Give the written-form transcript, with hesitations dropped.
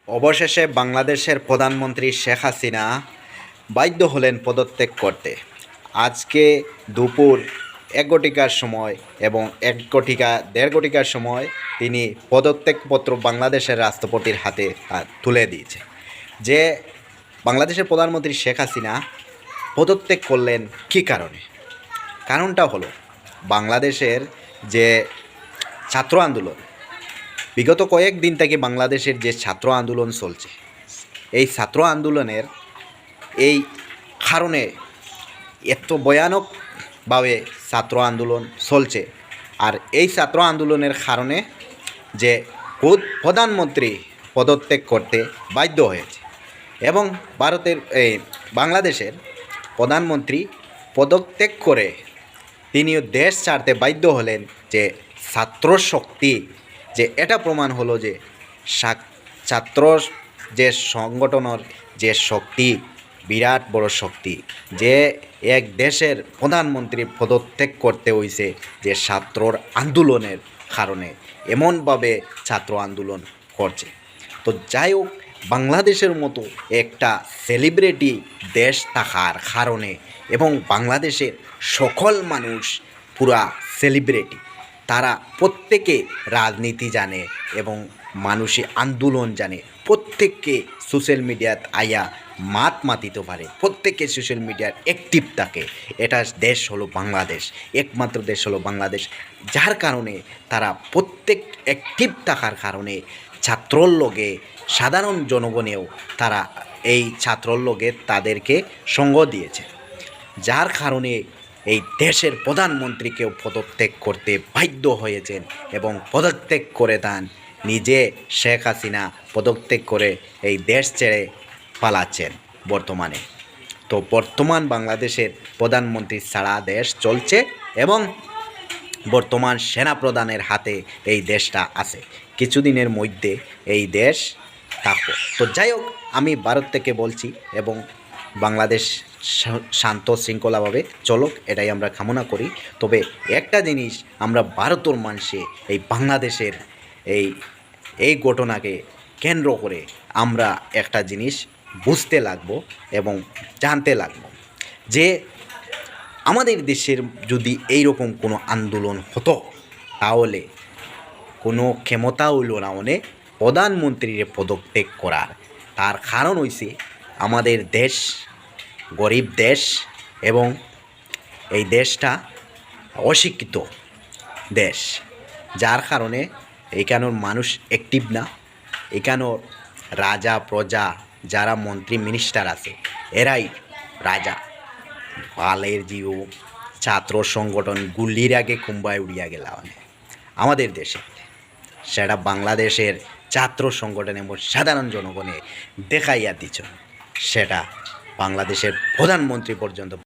অবশেষে বাংলাদেশের প্রধানমন্ত্রী শেখ হাসিনা বাধ্য হলেন পদত্যাগ করতে। আজকে দুপুর ১ ঘটিকার সময় এবং ১ ঘটিকা ১.৫ ঘটিকার সময় তিনি পদত্যাগপত্র বাংলাদেশের রাষ্ট্রপতির হাতে তুলে দিয়েছে। যে বাংলাদেশের প্রধানমন্ত্রী শেখ হাসিনা পদত্যাগ করলেন কী কারণে? কারণটা হলো বাংলাদেশের যে ছাত্র আন্দোলন, বিগত কয়েকদিন থেকে বাংলাদেশের যে ছাত্র আন্দোলন চলছে, এই ছাত্র আন্দোলনের এই কারণে এত ভয়ানকভাবে ছাত্র আন্দোলন চলছে। আর এই ছাত্র আন্দোলনের কারণে যে প্রধানমন্ত্রী পদত্যাগ করতে বাধ্য হয়েছে এবং বাংলাদেশের প্রধানমন্ত্রী পদত্যাগ করে তিনিও দেশ ছাড়তে বাধ্য হলেন। যে ছাত্র শক্তি, যে এটা প্রমাণ হলো যে ছাত্র যে সংগঠনের যে শক্তি বিরাট বড় শক্তি, যে এক দেশের প্রধানমন্ত্রী পদত্যাগ করতে হয়েছে যে ছাত্রর আন্দোলনের কারণে, এমনভাবে ছাত্র আন্দোলন করছে। তো যাই হোক, বাংলাদেশের মতো একটা সেলিব্রিটি দেশ থাকার কারণে এবং বাংলাদেশের সকল মানুষ পুরা সেলিব্রিটি, তারা প্রত্যেকে রাজনীতি জানে এবং মানুষে আন্দোলন জানে, প্রত্যেককে সোশ্যাল মিডিয়াত আয়া মাতিতে পারে, প্রত্যেকে সোশ্যাল মিডিয়ার অ্যাক্টিভ থাকে। এটা দেশ হলো বাংলাদেশ, একমাত্র দেশ হলো বাংলাদেশ। যার কারণে তারা প্রত্যেক অ্যাক্টিভ থাকার কারণে ছাত্রর লগে সাধারণ জনগণেও তারা এই ছাত্রর লগে তাদেরকে সঙ্গ দিয়েছে। যার কারণে এই দেশের প্রধানমন্ত্রীকেও পদত্যাগ করতে বাধ্য হয়েছেন এবং পদত্যাগ করে দেন নিজে শেখ হাসিনা পদত্যাগ করে এই দেশ ছেড়ে পালাচ্ছেন বর্তমানে। তো বর্তমান বাংলাদেশের প্রধানমন্ত্রী ছাড়া দেশ চলছে এবং বর্তমান সেনাপ্রধানের হাতে এই দেশটা আছে। কিছুদিনের মধ্যে এই দেশ থাকবে। তো যাই হোক, আমি ভারত থেকে বলছি এবং বাংলাদেশ শান্ত শৃঙ্খলাভাবে চলুক, এটাই আমরা কামনা করি। তবে একটা জিনিস আমরা ভারতের মানুষে এই বাংলাদেশের এই ঘটনাকে কেন্দ্র করে আমরা একটা জিনিস বুঝতে লাগবো এবং জানতে লাগবো যে আমাদের দেশের যদি এইরকম কোনো আন্দোলন হতো তাহলে কোনো ক্ষমতা হইল না অনেক প্রধানমন্ত্রীর পদত্যাগ করার। তার কারণ হইছে আমাদের দেশ গরিব দেশ এবং এই দেশটা অশিক্ষিত দেশ, যার কারণে এখানের মানুষ অ্যাক্টিভ না। এখানের রাজা প্রজা যারা মন্ত্রী মিনিস্টার আছে এরাই রাজা। পালের জিও ছাত্র সংগঠন গুলির আগে কুম্বায় উড়িয়া গেলা আমাদের দেশে, সেটা বাংলাদেশের ছাত্র সংগঠন এবং সাধারণ জনগণে দেখাইয়া দিচ্ছ, সেটা বাংলাদেশের প্রধানমন্ত্রী পর্যন্ত